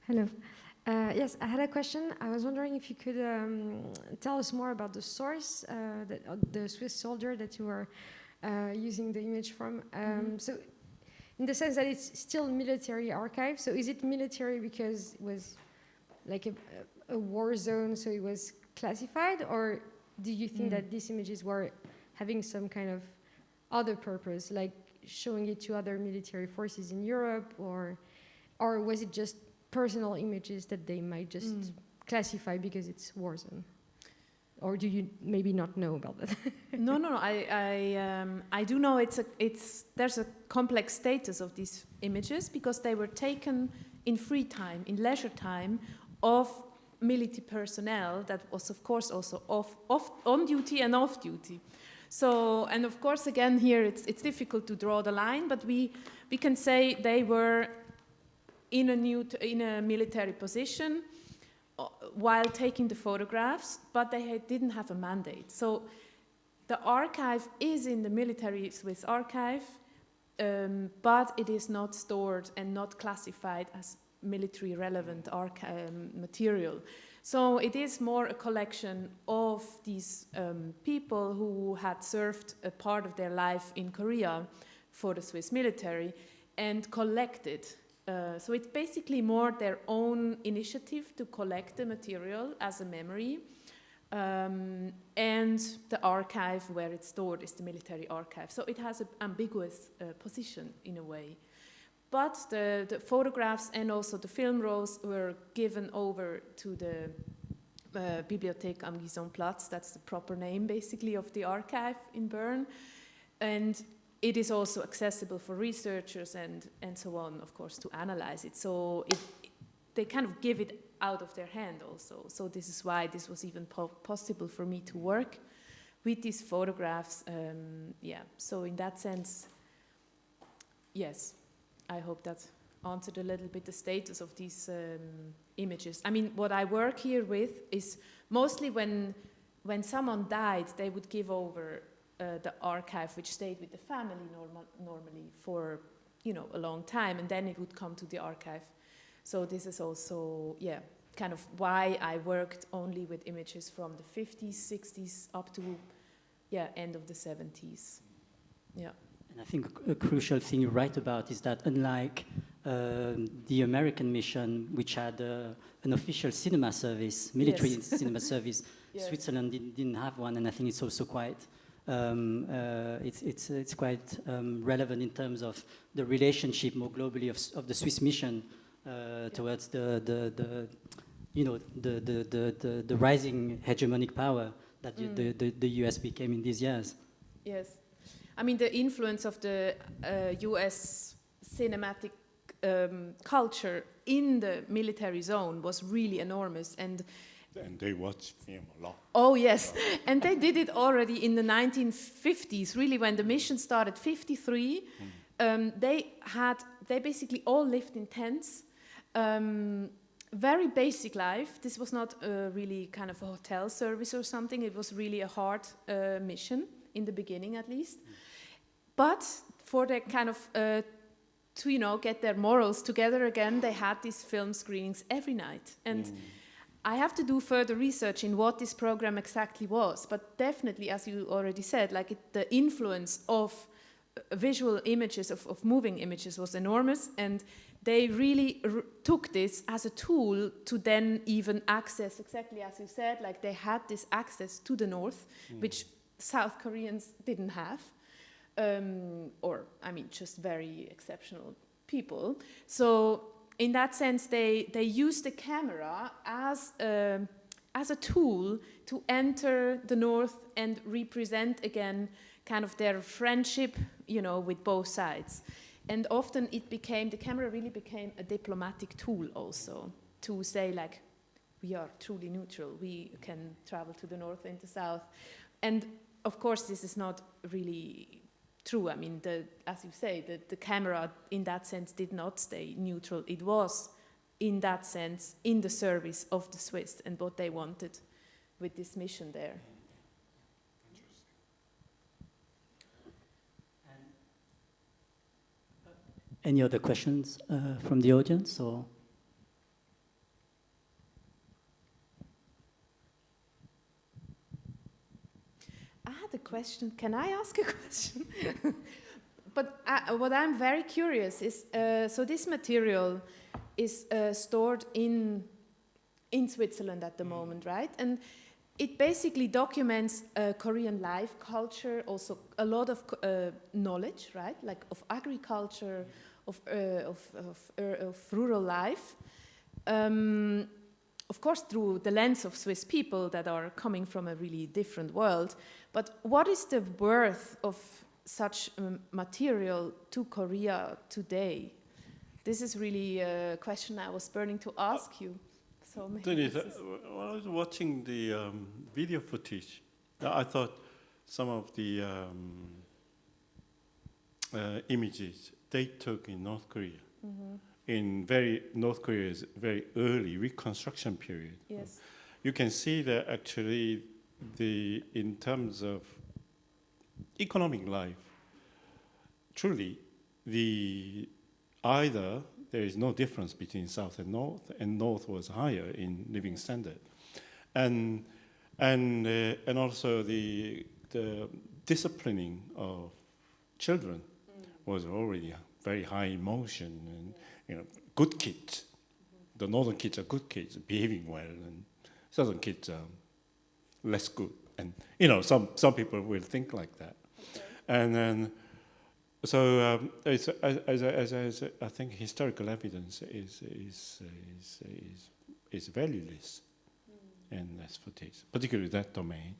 Hello. Yes, I had a question. I was wondering if you could tell us more about the source, the Swiss soldier that you were using the image from. So, in the sense that it's still military archive, so is it military because it was like a war zone, so it was classified, or do you think that these images were having some kind of other purpose, like showing it to other military forces in Europe, or was it just personal images that they might just classify because it's war zone? Or do you maybe not know about that? No. I do know there's a complex status of these images because they were taken in free time, in leisure time of military personnel that was of course also on duty and off duty. So, and of course again here it's difficult to draw the line, but we can say they were in a military position while taking the photographs, but they didn't have a mandate. So the archive is in the military Swiss archive, but it is not stored and not classified as military relevant material. So it is more a collection of these people who had served a part of their life in Korea for the Swiss military and collected. So it's basically more their own initiative to collect the material as a memory. And the archive where it's stored is the military archive. So it has an ambiguous position in a way. But the photographs and also the film rolls were given over to the Bibliothek am Gisonplatz. That's the proper name basically of the archive in Bern. And it is also accessible for researchers and so on, of course, to analyze it. So they kind of give it out of their hand also. So this is why this was even possible for me to work with these photographs. So in that sense, yes, I hope that answered a little bit the status of these images. I mean, what I work here with is mostly when someone died, they would give over the archive, which stayed with the family normally for a long time, and then it would come to the archive. So this is also kind of why I worked only with images from the 50s, 60s up to end of the 70s. Yeah. And I think a crucial thing you write about is that unlike the American mission, which had an official cinema service, military cinema service, Switzerland didn't have one, and I think it's also quite it's quite relevant in terms of the relationship more globally of the Swiss mission towards the rising hegemonic power that the US became in these years. Yes, I mean the influence of the US cinematic culture in the military zone was really enormous. And they watch film a lot. Oh yes, and they did it already in the 1950s, really when the mission started, 53. They basically all lived in tents. Very basic life. This was not really kind of a hotel service or something. It was really a hard mission, in the beginning at least. But for the kind of, to, you know, get their morals together again, they had these film screenings every night. And I have to do further research in what this program exactly was. But definitely, as you already said, like the influence of visual images, of moving images was enormous. And they really took this as a tool to then even access, exactly as you said, like they had this access to the north, which South Koreans didn't have. Or, I mean, just very exceptional people. So in that sense, they used the camera as a tool to enter the north and represent again kind of their friendship, you know, with both sides. And often the camera really became a diplomatic tool also to say like, we are truly neutral, we can travel to the north and the south. And of course, this is not really true. I mean, as you say, the camera in that sense did not stay neutral. It was in that sense in the service of the Swiss and what they wanted with this mission there. Any other questions from the audience? Or? I had a question. Can I ask a question? But what I'm very curious is, so this material is stored in Switzerland at the moment, right? And it basically documents Korean life, culture, also a lot of knowledge, right? Like of agriculture, of rural life. Of course, through the lens of Swiss people that are coming from a really different world. But what is the worth of such material to Korea today? This is really a question I was burning to ask you. So Denise, when I was watching the video footage, I thought some of the images they took in North Korea, in North Korea's very early reconstruction period. Yes. You can see that actually in terms of economic life, truly either there is no difference between South and North was higher in living standard, and also the disciplining of children was already very high emotion, and good kids. The northern kids are good kids, behaving well, and southern kids are less good, and some people will think like that, okay. And then. So as I think historical evidence is valueless in this footage, particularly that domain,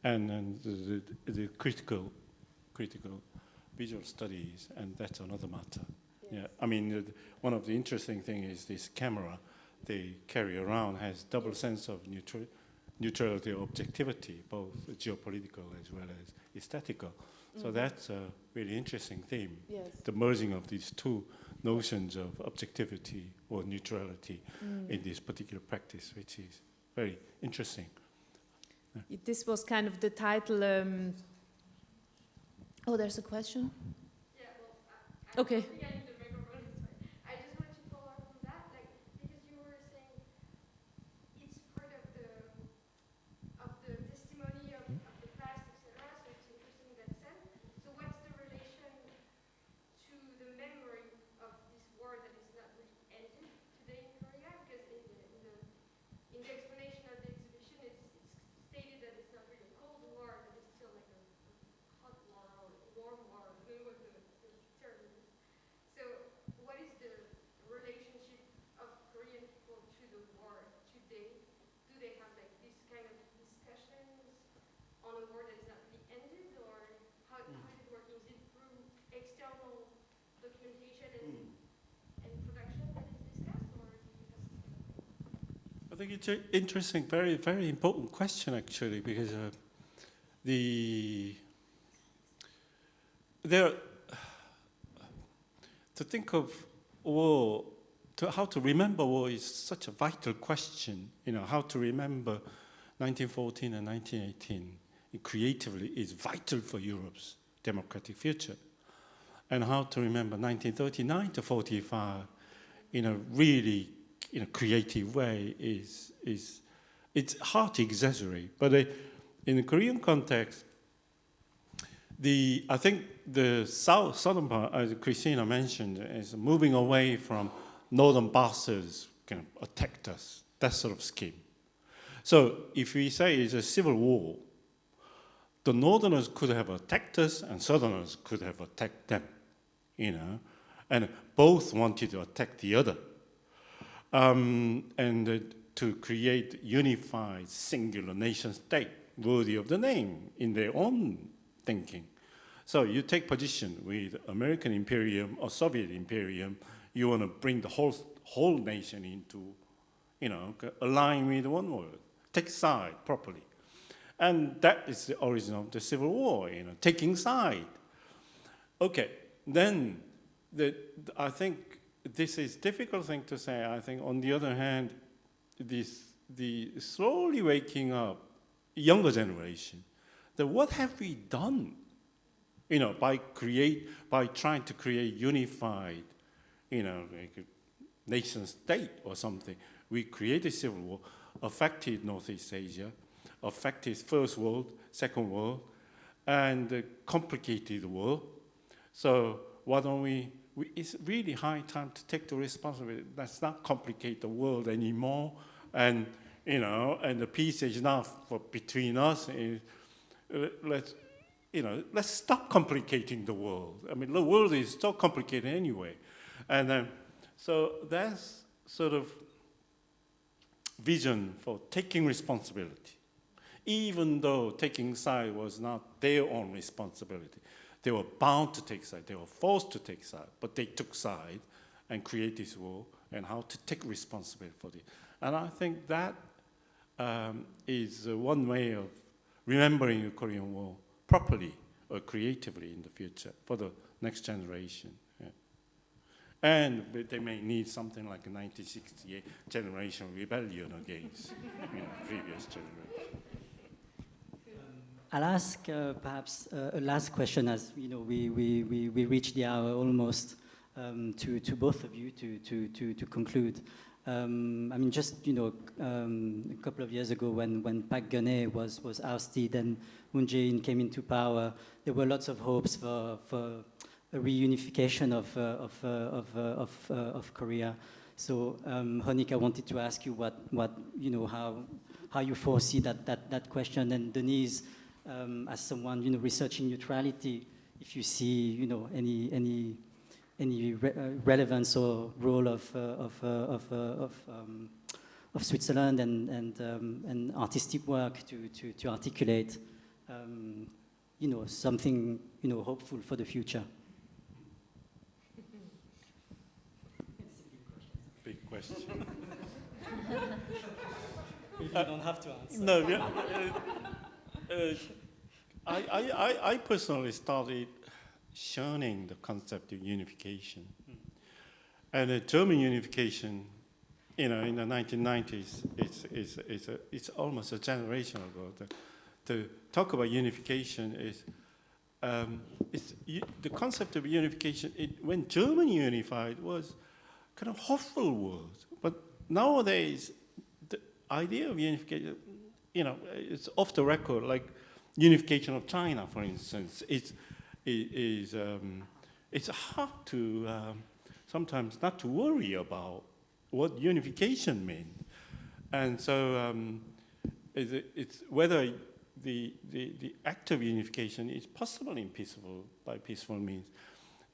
and the critical visual studies, and that's another matter. Yes. Yeah, I mean one of the interesting things is this camera they carry around has double sense of neutrality or objectivity, both geopolitical as well as aesthetical. So that's a really interesting theme, yes. The merging of these two notions of objectivity or neutrality in this particular practice, which is very interesting. This was kind of the title. Oh, there's a question? Yeah, well, okay. think it's an interesting, very, very important question, actually, because to think of war, how to remember war is such a vital question. You know, how to remember 1914 and 1918 creatively is vital for Europe's democratic future. And how to remember 1939 to 45 in a really creative way it's hard to exaggerate. But in the Korean context, I think the southern part, as Christina mentioned, is moving away from northern bosses kind of attacked us, that sort of scheme. So if we say it's a civil war, the northerners could have attacked us and southerners could have attacked them, you know, and both wanted to attack the other. And to create unified singular nation state worthy of the name in their own thinking. So you take position with American imperium or Soviet imperium, you want to bring the whole nation into, you know, align with one word, take side properly. And that is the origin of the Civil War, you know, taking side. Okay, then I think this is a difficult thing to say. I think on the other hand, the slowly waking up younger generation, that what have we done, you know, by trying to create unified, you know, like a nation state or something. We created civil war, affected Northeast Asia, affected First World, Second World, and complicated the world. So why don't it's really high time to take the responsibility. Let's not complicate the world anymore, and you know, and the peace is enough between us. Let's stop complicating the world. I mean, the world is so complicated anyway, and so that's sort of vision for taking responsibility, even though taking side was not their own responsibility. They were bound to take side. They were forced to take side, but they took side and created this war and how to take responsibility for it. And I think that is one way of remembering the Korean War properly or creatively in the future for the next generation. Yeah. And they may need something like a 1968 generation rebellion against previous generation. I'll ask perhaps a last question, as you know we reached the hour almost, to both of you to conclude. I mean, just a couple of years ago when Park Geun-hye was ousted and Moon Jae-in came into power, there were lots of hopes for a reunification of Korea. So Heonik, I wanted to ask you how you foresee that question, and Denise, as someone researching neutrality, if you see any relevance or role of Switzerland and artistic work to articulate something hopeful for the future. Big question. You don't have to answer. No, I personally started shunning the concept of unification. And German unification, in the 1990s, it's almost a generation ago. To talk about unification is, the concept of unification, when Germany unified, was kind of hopeful word. But nowadays, the idea of unification, it's off the record, like unification of China, for instance. It's hard to sometimes not to worry about what unification means. And so it's whether the act of unification is possible by peaceful means.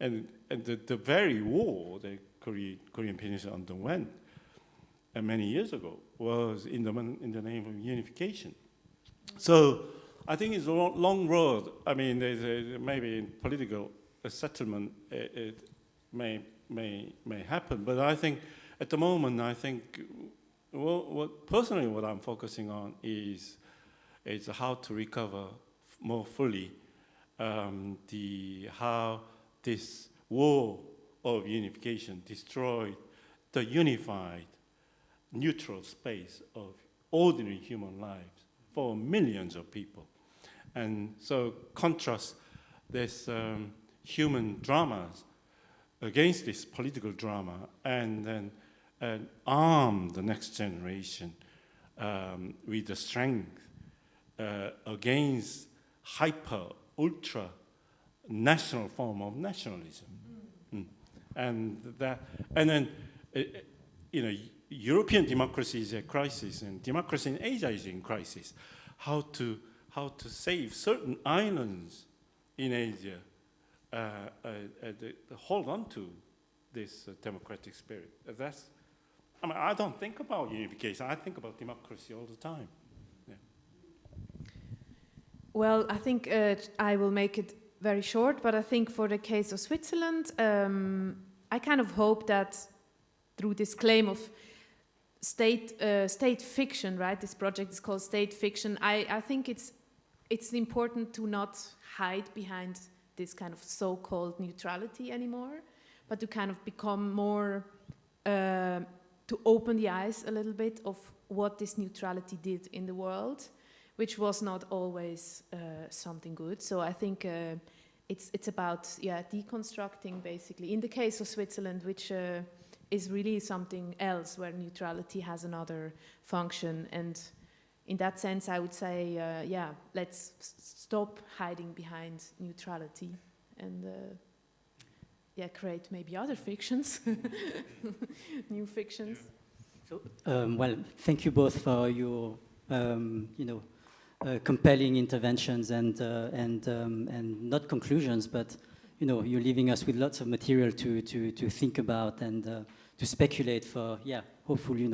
And the very war that Korean Peninsula underwent many years ago was in the name of unification. So I think it's a long road. I mean, maybe in political settlement it may happen, but I think at the moment, personally, what I'm focusing on is how to recover more fully how this war of unification destroyed the unified, neutral space of ordinary human lives for millions of people. And so contrast this human dramas against this political drama, and then arm the next generation with the strength against hyper, ultra national form of nationalism. And then European democracy is a crisis, and democracy in Asia is in crisis. How to save certain islands in Asia, hold on to this democratic spirit. I don't think about unification. I think about democracy all the time. Yeah. Well, I think I will make it very short, but I think for the case of Switzerland, I kind of hope that through this claim of state fiction, right? This project is called state fiction. I think it's important to not hide behind this kind of so-called neutrality anymore, but to kind of become more, to open the eyes a little bit of what this neutrality did in the world, which was not always something good. So I think it's about deconstructing, basically, in the case of Switzerland, which is really something else, where neutrality has another function. And in that sense, I would say, let's stop hiding behind neutrality and create maybe other fictions, new fictions. So, well, thank you both for your, compelling interventions and not conclusions, but you're leaving us with lots of material to think about and to speculate for, hopefully,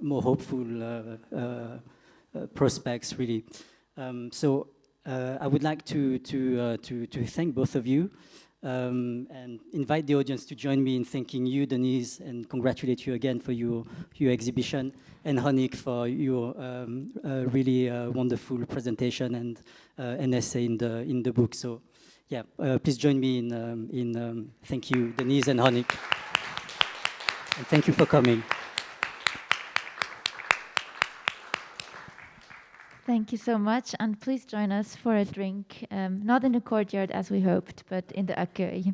more hopeful prospects, really. So I would like to thank both of you and invite the audience to join me in thanking you, Denise, and congratulate you again for your exhibition, and Heonik for your really wonderful presentation and an essay in the book. So, please join me in thank you, Denise and Heonik, and thank you for coming. Thank you so much, and please join us for a drink, not in the courtyard as we hoped, but in the accueil.